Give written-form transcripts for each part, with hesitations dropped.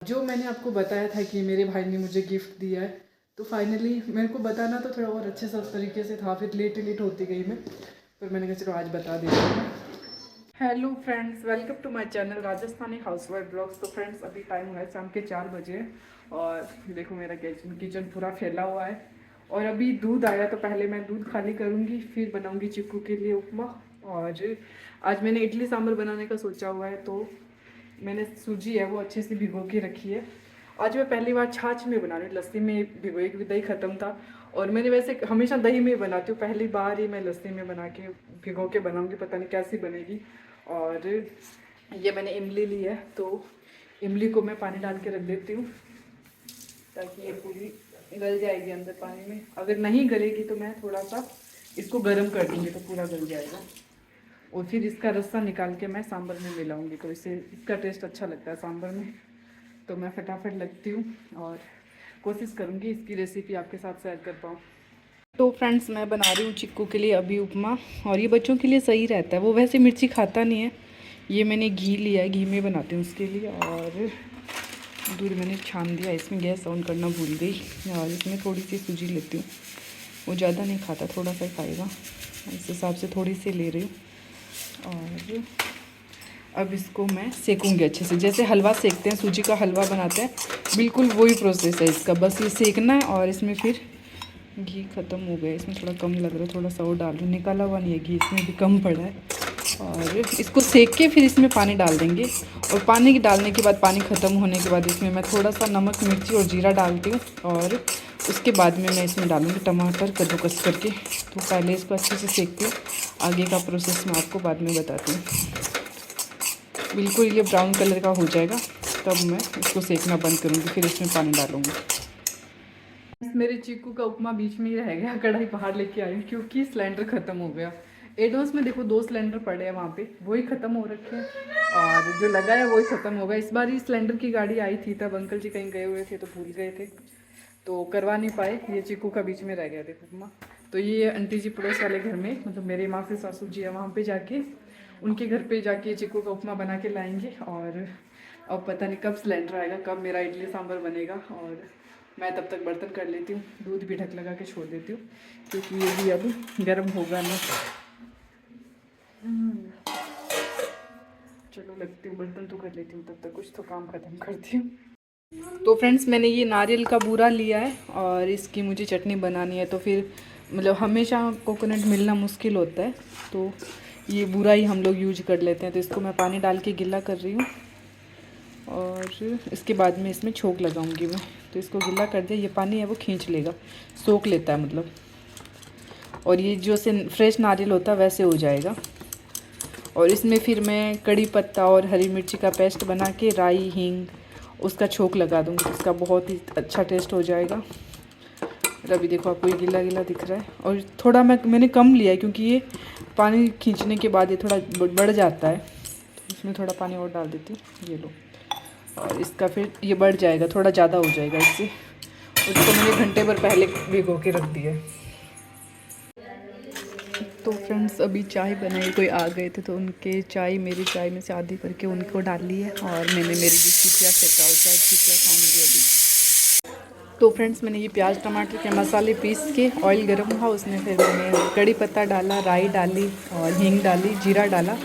जो मैंने आपको बताया था कि मेरे भाई ने मुझे गिफ्ट दिया है, तो फाइनली मेरे को बताना तो थोड़ा और अच्छे से उस तरीके से था, फिर लेट होती गई मैं, पर मैंने कहा चलो आज बता देती हूँ। Hello friends, welcome to my channel Rajasthani housewife blogs. तो फ्रेंड्स अभी टाइम हुआ है शाम के 4 बजे और देखो मेरा किचन पूरा फैला हुआ है। और अभी दूध आया तो पहले मैं दूध खाली करूँगी, फिर बनाऊँगी चिक्कू के लिए उपमा। और आज मैंने इडली सांभर बनाने का सोचा हुआ है, तो मैंने सूजी है वो अच्छे से भिगो के रखी है। आज मैं पहली बार छाछ में बना रही हूँ, लस्सी में भिगोई क्योंकि दही ख़त्म था। और मैंने वैसे हमेशा दही में बनाती हूँ, पहली बार ही मैं लस्सी में बना के भिगो के बनाऊँगी, पता नहीं कैसी बनेगी। और ये मैंने इमली ली है, तो इमली को मैं पानी डाल के रख देती हूँ ताकि ये पूरी गल जाएगी अंदर पानी में। अगर नहीं गलेगी तो मैं थोड़ा सा इसको गर्म कर दूँगी तो पूरा गल जाएगा। और फिर इसका रस्सा निकाल के मैं सांभर में मिलाऊंगी, तो इससे इसका टेस्ट अच्छा लगता है सांभर में। तो मैं फटाफट लगती हूँ और कोशिश करूँगी इसकी रेसिपी आपके साथ शेयर कर पाऊँ। तो फ्रेंड्स मैं बना रही हूँ चिक्कू के लिए अभी उपमा, और ये बच्चों के लिए सही रहता है, वो वैसे मिर्ची खाता नहीं है। ये मैंने घी लिया है, घी में बनाती हूँ उसके लिए। और दूध मैंने छान दिया, इसमें गैस ऑन करना भूल गई। और इसमें थोड़ी सी सूजी लेती हूँ, वो ज़्यादा नहीं खाता, थोड़ा सा ही खाएगा, इस हिसाब से थोड़ी सी ले रही हूँ। और अब इसको मैं सेकूंगी अच्छे से, जैसे हलवा सेकते हैं, सूजी का हलवा बनाते हैं, बिल्कुल वही प्रोसेस है इसका। बस ये सेकना है। और इसमें फिर घी ख़त्म हो गया, इसमें थोड़ा कम लग रहा है, थोड़ा सा और डाल लूँ, निकाला हुआ नहीं है घी, इसमें भी कम पड़ा है। और इसको सेक के फिर इसमें पानी डाल देंगे। और पानी डालने के बाद, पानी ख़त्म होने के बाद इसमें मैं थोड़ा सा नमक, मिर्ची और जीरा डालती हूँ। और उसके बाद में मैं इसमें डालूँगी टमाटर कद्दूकस करके। तो पहले इसको अच्छे से सेकती हूँ, आगे का प्रोसेस मैं आपको बाद में बताती हूँ। बिल्कुल ये ब्राउन कलर का हो जाएगा तब मैं इसको सेकना बंद करूँगी, फिर इसमें पानी डालूँगी। मेरे चीकू का उपमा बीच में ही रह गया, कढ़ाई बाहर लेके आई क्योंकि सिलेंडर ख़त्म हो गया। एडोस में देखो 2 सिलेंडर पड़े हैं वहाँ पे, वही ख़त्म हो रखे हैं, और जो लगा है वही ख़त्म हो गया। इस बार ही सिलेंडर की गाड़ी आई थी, तब अंकल जी कहीं गए हुए थे तो भूल गए थे, तो करवा नहीं पाए। ये चीकू का बीच में रह गया देखो उपमा। तो ये आंटी जी पड़ोस वाले घर में, मतलब मेरे माँ से सासू जी है, वहाँ पे जाके उनके घर पे जाके चीकू का उपमा बना के लाएंगे। और अब पता नहीं कब सिलेंडर आएगा, कब मेरा इडली सांभर बनेगा। और मैं तब तक बर्तन कर लेती हूँ, दूध भी ढक लगा के छोड़ देती हूँ क्योंकि ये भी अब गर्म होगा ना। चलो लगती हूँ, बर्तन तो कर लेती हूँ, तब तक कुछ तो काम ख़त्म करती हूँ। तो फ्रेंड्स मैंने ये नारियल का बूरा लिया है और इसकी मुझे चटनी बनानी है। तो फिर मतलब हमेशा कोकोनट मिलना मुश्किल होता है, तो ये बूरा ही हम लोग यूज कर लेते हैं। तो इसको मैं पानी डाल के गीला कर रही हूँ, और इसके बाद में इसमें छोंक लगाऊंगी मैं। तो इसको गीला कर दिया, ये पानी है वो खींच लेगा, सोख लेता है मतलब। और ये जो से फ्रेश नारियल होता है वैसे हो जाएगा। और इसमें फिर मैं कड़ी पत्ता और हरी मिर्ची का पेस्ट बना के, राई हींग, उसका छोंक लगा दूँगी, इसका बहुत ही अच्छा टेस्ट हो जाएगा। अभी देखो आपको ये गीला गीला दिख रहा है, और थोड़ा मैंने कम लिया है क्योंकि ये पानी खींचने के बाद ये थोड़ा बढ़ जाता है, तो इसमें थोड़ा पानी और डाल देती हूँ, ये लो। और इसका फिर ये बढ़ जाएगा, थोड़ा ज़्यादा हो जाएगा इससे। उसको मैंने घंटे भर पहले भिगो के रख दिया है। तो फ्रेंड्स अभी चाय बनाई, कोई आ गए थे तो उनके चाय, मेरी चाय में से आधी करके उनको डाली है। और मैंने मेरी भी खिचिया सेका, चाय खिचिया खाऊंगी अभी। तो फ्रेंड्स मैंने ये प्याज टमाटर के मसाले पीस के, ऑयल गर्म हुआ उसमें फिर मैंने कड़ी पत्ता डाला, राई डाली और हींग डाली, जीरा डाला।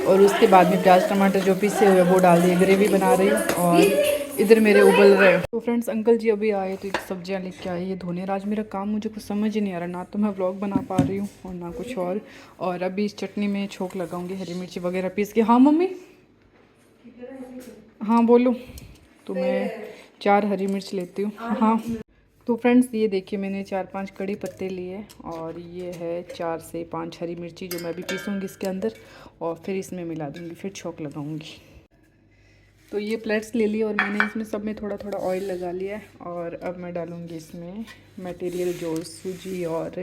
और उसके बाद में प्याज टमाटर जो पीसे हुए वो डाल दिए, ग्रेवी बना रही हूँ। और इधर मेरे उबल रहे। तो फ्रेंड्स अंकल जी अभी आए तो एक सब्जियाँ लेके आए, ये धोने। आज मेरा काम मुझे कुछ समझ ही नहीं आ रहा, ना तो मैं व्लॉग बना पा रही हूँ और ना कुछ और अभी इस चटनी में छोंक लगाऊंगी, हरी मिर्ची वगैरह पीस के। हाँ मम्मी, हाँ बोलो। तो मैं 4 हरी मिर्च लेती हूँ। हाँ। तो फ्रेंड्स ये देखिए मैंने 4-5 कड़ी पत्ते लिए, और ये है 4 से 5 हरी मिर्ची जो मैं अभी पीसूँगी इसके अंदर, और फिर इसमें मिला दूँगी, फिर छोंक लगाऊँगी। तो ये प्लेट्स ले ली और मैंने इसमें सब में थोड़ा थोड़ा ऑयल लगा लिया है। और अब मैं डालूँगी इसमें मटेरियल जो सूजी और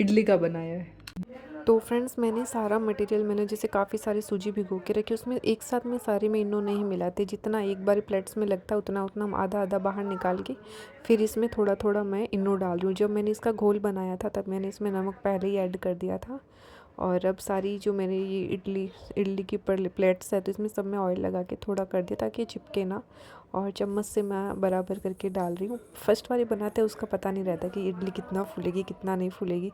इडली का बनाया है। तो फ्रेंड्स मैंने सारा मटेरियल, मैंने जैसे काफ़ी सारी सूजी भिगो के रखी, उसमें एक साथ में सारे में इनो नहीं मिलाते, जितना एक बार प्लेट्स में लगता है उतना उतना हम आधा आधा बाहर निकाल के फिर इसमें थोड़ा थोड़ा मैं इनो डाल रही हूँ। जब मैंने इसका घोल बनाया था तब मैंने इसमें नमक पहले ही ऐड कर दिया था। और अब सारी जो मैंने ये इडली इडली की प्लेट्स है तो इसमें सब में ऑयल लगा के थोड़ा कर दिया ताकि ये चिपके ना। और चम्मच से मैं बराबर करके डाल रही हूँ। फर्स्ट वाली बनाते हैं उसका पता नहीं रहता कि इडली कितना फूलेगी कितना नहीं फूलेगी,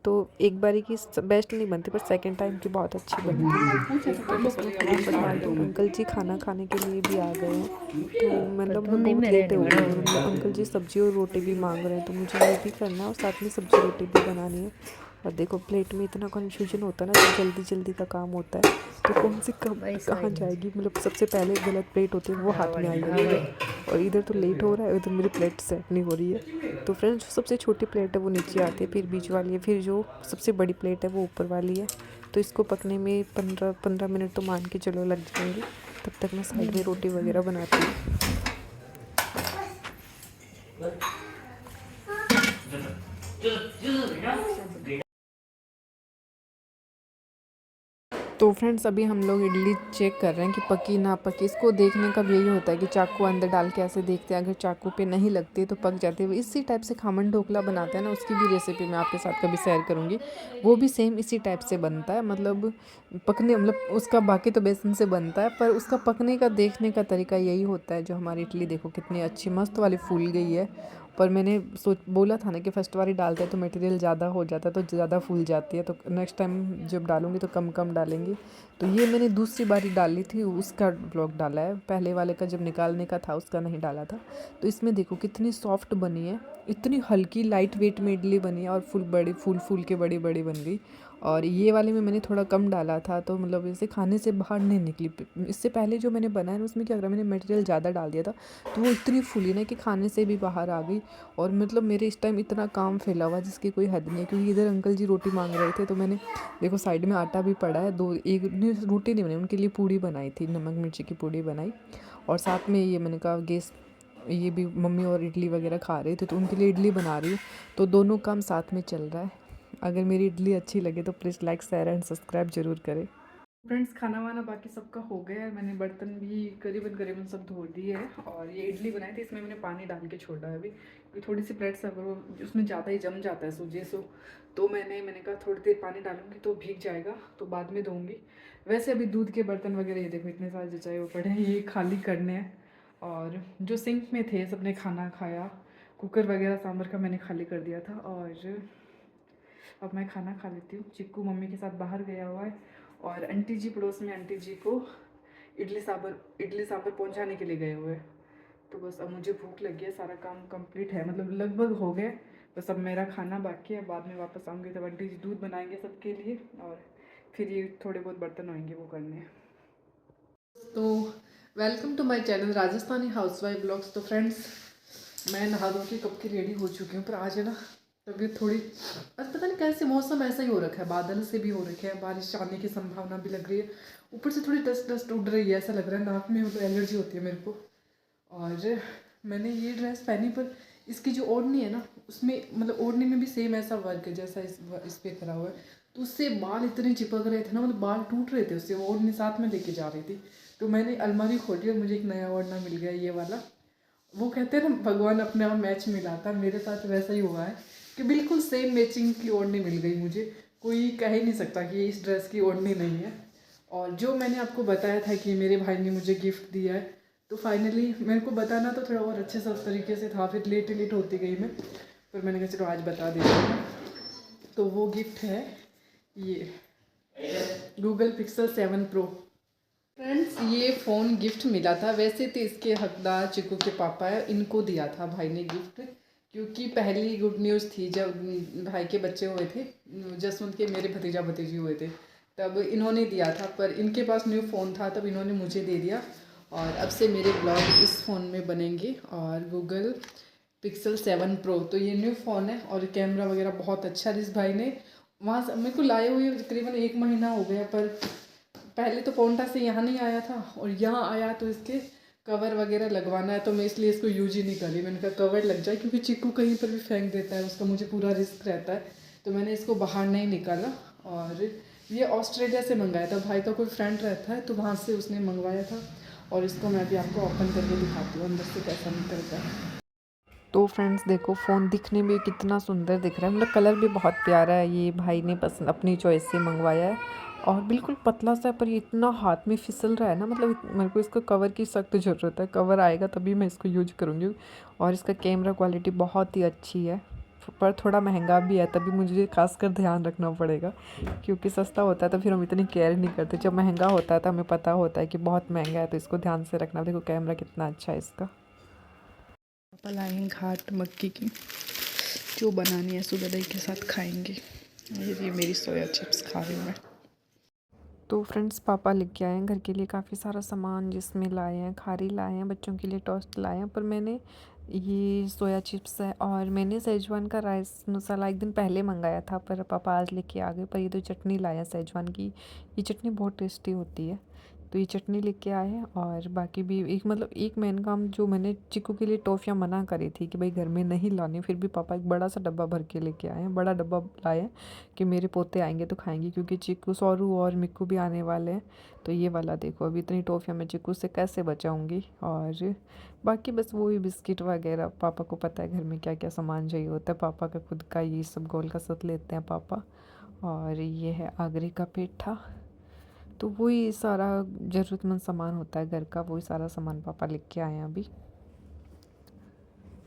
तो एक बारी की बेस्ट नहीं बनती पर सेकंड टाइम की बहुत अच्छी बनती है। तो बस मैं फटाफट डाल दूँ। अंकल जी खाना खाने के लिए भी आ गए हैं, तो मतलब बहुत लेट हो गई और अंकल जी सब्जी और रोटी भी मांग रहे हैं, तो मुझे ये भी करना है और साथ में सब्जी रोटी भी बनानी है। और देखो प्लेट में इतना कन्फ्यूजन होता है ना, जब जल्दी जल्दी का काम होता है तो कौन सी कब कहाँ जाएगी, मतलब सबसे पहले गलत प्लेट होती है वो हाथ में आई है मेरे, और इधर तो लेट हो रहा है, इधर मेरी प्लेट सेट नहीं हो रही है। तो फ्रेंड्स जो सबसे छोटी प्लेट है वो नीचे आती है, फिर बीच वाली है, फिर जो सबसे बड़ी प्लेट है वो ऊपर वाली है। तो इसको पकने में 15 मिनट तो मान के चलो लग जाएंगे। तब तक मैं साइड में रोटी वगैरह बनाती हूँ। तो फ्रेंड्स अभी हम लोग इडली चेक कर रहे हैं कि पकी ना पकी। इसको देखने का भी यही होता है कि चाकू अंदर डाल के ऐसे देखते हैं, अगर चाकू पे नहीं लगती तो पक जाती है। इसी टाइप से खमन ढोकला बनाते हैं ना, उसकी भी रेसिपी मैं आपके साथ कभी शेयर करूँगी। वो भी सेम इसी टाइप से बनता है, मतलब पकने मतलब उसका बाकी तो बेसन से बनता है, पर उसका पकने का देखने का तरीका यही होता है। जो हमारी इडली देखो कितनी अच्छी मस्त वाली फूल गई है, पर मैंने बोला था ना कि फर्स्ट वाली डालते हैं तो मटेरियल ज़्यादा हो जाता है तो ज़्यादा फूल जाती है, तो नेक्स्ट टाइम जब डालूंगी तो कम कम डालेंगी। तो ये मैंने दूसरी बारी डाली थी उसका ब्लॉग डाला है, पहले वाले का जब निकालने का था उसका नहीं डाला था। तो इसमें देखो कितनी सॉफ्ट बनी है, इतनी हल्की लाइट वेट में इडली बनी है और फूल के बड़ी बड़ी बन गई। और ये वाले में मैंने थोड़ा कम डाला था, तो मतलब इसे खाने से बाहर नहीं निकली। इससे पहले जो मैंने बनाया ना उसमें क्या करा, मैंने मटेरियल ज़्यादा डाल दिया था, तो वो इतनी फूली ना कि खाने से भी बाहर आ गई। और मतलब मेरे इस टाइम इतना काम फैला हुआ जिसकी कोई हद नहीं है, क्योंकि इधर अंकल जी रोटी मांग रहे थे, तो मैंने देखो साइड में आटा भी पड़ा है, दो एक रोटी नहीं बनाई, उनके लिए पूड़ी बनाई थी, नमक मिर्ची की पूड़ी बनाई। और साथ में ये मैंने कहा गैस ये भी मम्मी और इडली वगैरह खा रहे थे तो उनके लिए इडली बना रही हूँ, तो दोनों काम साथ में चल रहा है। अगर मेरी इडली अच्छी लगे तो please like share and subscribe जरूर करें। फ्रेंड्स खाना वाना बाकी सबका हो गया है, मैंने बर्तन भी करीबन करीबन सब धो दिए है। और ये इडली बनाई थी, इसमें मैंने पानी डाल के छोड़ा है अभी, क्योंकि थोड़ी सी प्लेट्स अगर वो उसमें ज़्यादा ही जम जाता है सूजी सो, तो मैंने कहा थोड़ी देर पानी डालूंगी तो भीग जाएगा, तो बाद में धोऊंगी। वैसे अभी दूध के बर्तन वगैरह ये देखो इतने सारे जचाए हुए पड़े हैं, ये खाली करने हैं। और जो सिंक में थे सबने खाना खाया, कुकर वगैरह सांभर का मैंने खाली कर दिया था। और अब मैं खाना खा लेती हूँ। चिक्कू मम्मी के साथ बाहर गया हुआ है, और आंटी जी पड़ोस में आंटी जी को इडली सांभर पहुँचाने के लिए गए हुए हैं। तो बस अब मुझे भूख लगी है, सारा काम कंप्लीट है, मतलब लगभग हो गया। बस अब मेरा खाना बाकी है, बाद में वापस आऊँगी तब आंटी जी दूध बनाएंगे सबके लिए, और फिर ये थोड़े बहुत बर्तन होंगे वो करने हैं। तो welcome to my channel Rajasthani housewife blogs. तो फ्रेंड्स मैं नहा धो के कब की रेडी हो चुकी हूँ, पर आज है ना तबीयत थोड़ी, आज पता नहीं कैसे मौसम ऐसा ही हो रखा है, बादल से भी हो रखे है, बारिश आने की संभावना भी लग रही है, ऊपर से थोड़ी डस्ट उड़ रही है, ऐसा लग रहा है नाक में, मतलब एलर्जी होती है मेरे को। और मैंने ये ड्रेस पहनी, पर इसकी जो ओढ़नी है ना उसमें, मतलब ओढ़नी में भी सेम ऐसा वर्क है जैसा इस पे करा हुआ है, तो उससे बाल इतने चिपक रहे थे ना, मतलब बाल टूट रहे थे उससे, वो ओढ़नी साथ में लेके जा रही थी। तो मैंने अलमारी खोली और मुझे एक नया ओढ़ना मिल गया, ये वाला। वो कहते हैं ना भगवान अपने आप मैच मिलाता, मेरे साथ वैसा ही हुआ है कि बिल्कुल सेम मैचिंग की ओढ़नी मिल गई मुझे। कोई कह ही नहीं सकता कि इस ड्रेस की ओढ़नी नहीं है। और जो मैंने आपको बताया था कि मेरे भाई ने मुझे गिफ्ट दिया है, तो फाइनली मेरे को बताना तो थोड़ा और अच्छे से उस तरीके से था, फिर लेट होती गई मैं, पर मैंने कहा चलो आज बता देती हूँ। तो वो गिफ्ट है ये गूगल पिक्सल 7 प्रो। फ्रेंड्स ये फ़ोन गिफ्ट मिला था, वैसे तो इसके हकदार चिक्कू के पापा है, इनको दिया था भाई ने गिफ्ट, क्योंकि पहली गुड न्यूज़ थी जब भाई के बच्चे हुए थे, जसवंत के मेरे भतीजा भतीजी हुए थे, तब इन्होंने दिया था, पर इनके पास न्यू फ़ोन था तब इन्होंने मुझे दे दिया। और अब से मेरे ब्लॉग इस फ़ोन में बनेंगे, और गूगल पिक्सल 7 प्रो, तो ये न्यू फ़ोन है और कैमरा वगैरह बहुत अच्छा है। इस भाई ने वहाँ से मेरे को लाए हुए तकरीबन 1 महीना हो गया, पर पहले तो पोंटा से यहाँ नहीं आया था, और यहाँ आया तो इसके कवर वगैरह लगवाना है, तो मैं इसलिए इसको यूज ही नहीं कर रही। मैंने कहा कवर लग जाए, क्योंकि चिक्कू कहीं पर भी फेंक देता है, उसका मुझे पूरा रिस्क रहता है, तो मैंने इसको बाहर नहीं निकाला। और ये ऑस्ट्रेलिया से मंगाया था, भाई का कोई फ्रेंड रहता है तो वहाँ से उसने मंगवाया था, और इसको मैं भी आपको ओपन करके दिखाती हूँ अंदर से कैसा निकलता है। तो फ्रेंड्स देखो फ़ोन दिखने में कितना सुंदर दिख रहा है, मतलब कलर भी बहुत प्यारा है, ये भाई ने पसंद अपनी चॉइस से मंगवाया है। और बिल्कुल पतला सा है, पर ये इतना हाथ में फिसल रहा है ना, मतलब मेरे को इसको कवर की सख्त ज़रूरत है। कवर आएगा तभी मैं इसको यूज करूँगी। और इसका कैमरा क्वालिटी बहुत ही अच्छी है, पर थोड़ा महंगा भी है, तभी मुझे खासकर ध्यान रखना पड़ेगा, क्योंकि सस्ता होता है तो फिर हम इतनी केयर नहीं करते। जब महंगा होता है तो हमें पता होता है कि बहुत महंगा है, तो इसको ध्यान से रखना। देखो कैमरा कितना अच्छा है इसका। पापा लाए हैं घाट मक्की की, जो बनानी है सुबह दही के साथ खाएंगे। ये मेरी सोया चिप्स खा रही हूँ मैं। तो फ्रेंड्स पापा लेके आए हैं घर के लिए काफ़ी सारा सामान, जिसमें लाए हैं खारी लाए हैं, बच्चों के लिए टोस्ट लाए हैं, पर मैंने ये सोया चिप्स है और मैंने सेजवान का राइस मसाला एक दिन पहले मंगाया था, पर पापा आज लेके आ गए। पर ये तो चटनी लाया सेजवान की, ये चटनी बहुत टेस्टी होती है, तो ये चटनी लेके आए हैं। और बाकी भी एक मतलब एक मेन काम, जो मैंने चिक्कू के लिए टॉफ़ियाँ मना करी थी कि भाई घर में नहीं लानी, फिर भी पापा एक बड़ा सा डब्बा भर के लेके आए हैं। बड़ा डब्बा लाए हैं कि मेरे पोते आएंगे तो खाएंगे, क्योंकि चिक्कू सौरू और मिक्कू भी आने वाले हैं। तो ये वाला देखो, अभी इतनी टॉफ़ियाँ मैं चिक्कू से कैसे बचाऊँगी। और बाकी बस वही बिस्किट वगैरह, पापा को पता है घर में क्या क्या सामान चाहिए होता है, पापा का खुद का ये सब गोल का सत लेते हैं पापा। और ये है आगरे का पेठा, तो वही सारा ज़रूरतमंद सामान होता है घर का, वही सारा सामान पापा लेके आए हैं अभी।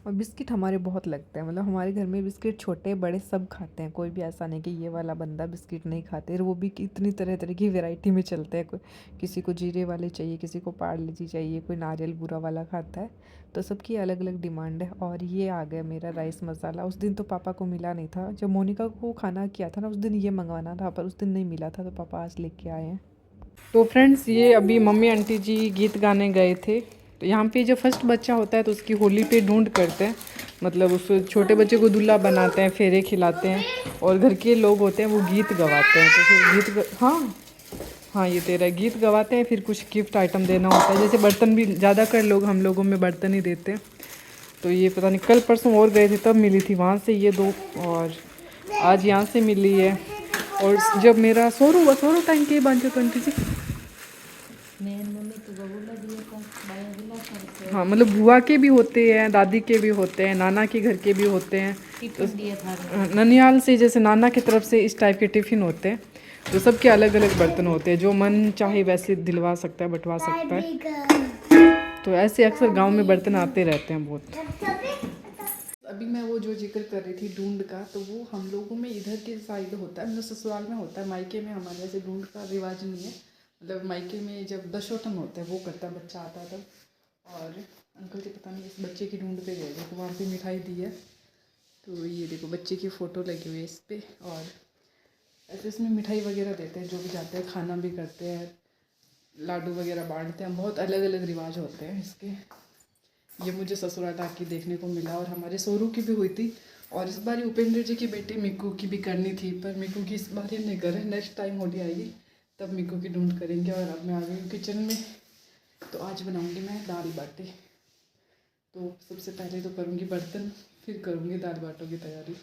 और बिस्किट हमारे बहुत लगते हैं, मतलब हमारे घर में बिस्किट छोटे बड़े सब खाते हैं, कोई भी ऐसा नहीं कि ये वाला बंदा बिस्किट नहीं खाते। और वो भी इतनी तरह तरह की वैरायटी में चलते हैं, कोई किसी को जीरे वाले चाहिए, किसी को पार्ले-जी चाहिए, कोई नारियल बूरा वाला खाता है, तो सबकी अलग अलग डिमांड है। और ये आ गया मेरा राइस मसाला, उस दिन तो पापा को मिला नहीं था, जब मोनिका को खाना किया था ना उस दिन ये मंगवाना था, पर उस दिन नहीं मिला था, तो पापा आज लेके आए हैं। तो फ्रेंड्स ये अभी मम्मी आंटी जी गीत गाने गए थे, तो यहाँ पे जो फर्स्ट बच्चा होता है तो उसकी होली पे ढूंढ करते हैं, मतलब उस छोटे बच्चे को दूल्हा बनाते हैं, फेरे खिलाते हैं, और घर के लोग होते हैं वो गीत गवाते हैं। तो फिर हाँ हाँ ये तेरा गीत गवाते हैं, फिर कुछ गिफ्ट आइटम देना होता है, जैसे बर्तन भी ज़्यादातर लोग हम लोगों में बर्तन ही देते हैं। तो ये पता नहीं कल परसों और गए थे तब मिली थी वहाँ से ये दो, और आज यहाँ से मिली है। और जब मेरा सोरू टाइम के बांधे तो आंटी जी, हाँ मतलब बुआ के भी होते हैं, दादी के भी होते हैं, नाना के घर के भी होते हैं, तो ननियाल से जैसे नाना की तरफ से इस टाइप के टिफ़िन होते हैं। तो सबके अलग अलग बर्तन होते हैं, जो मन चाहे वैसे दिलवा सकता है, बंटवा सकता है। तो ऐसे अक्सर गांव में बर्तन आते रहते हैं बहुत। अभी मैं वो जो जिक्र कर रही थी ढूंढ का, तो वो हम लोगों में इधर के साइड होता है, मतलब ससुराल में होता है, मायके में हमारे ऐसे ढूंढ का रिवाज नहीं है। मतलब मायके में जब दशोटन होता है वो करता है, बच्चा आता है तब। और अंकल जी पता नहीं इस बच्चे की ढूंढ पे गए, देखो वहाँ पे मिठाई दी है, तो ये देखो बच्चे की फ़ोटो लगी हुई है इस पर। और ऐसे इसमें मिठाई वगैरह देते हैं, जो भी जाते हैं खाना भी करते हैं, लाडू वगैरह बांटते हैं, बहुत अलग अलग रिवाज होते हैं इसके। ये मुझे ससुराल आके देखने को मिला, और हमारे सोरू की भी हुई थी, और इस बार उपेंद्र जी की बेटी मिक्कू की भी करनी थी, पर मिक्कू की इस बार ही नहीं करे, नेक्स्ट टाइम होली आएगी तब मिक्कू की ढूंढ करेंगे। और अब मैं आ गई हूँ किचन में, तो आज बनाऊंगी मैं दाल बाटी। तो सबसे पहले तो करूँगी बर्तन, फिर करूँगी दाल बाटों की तैयारी।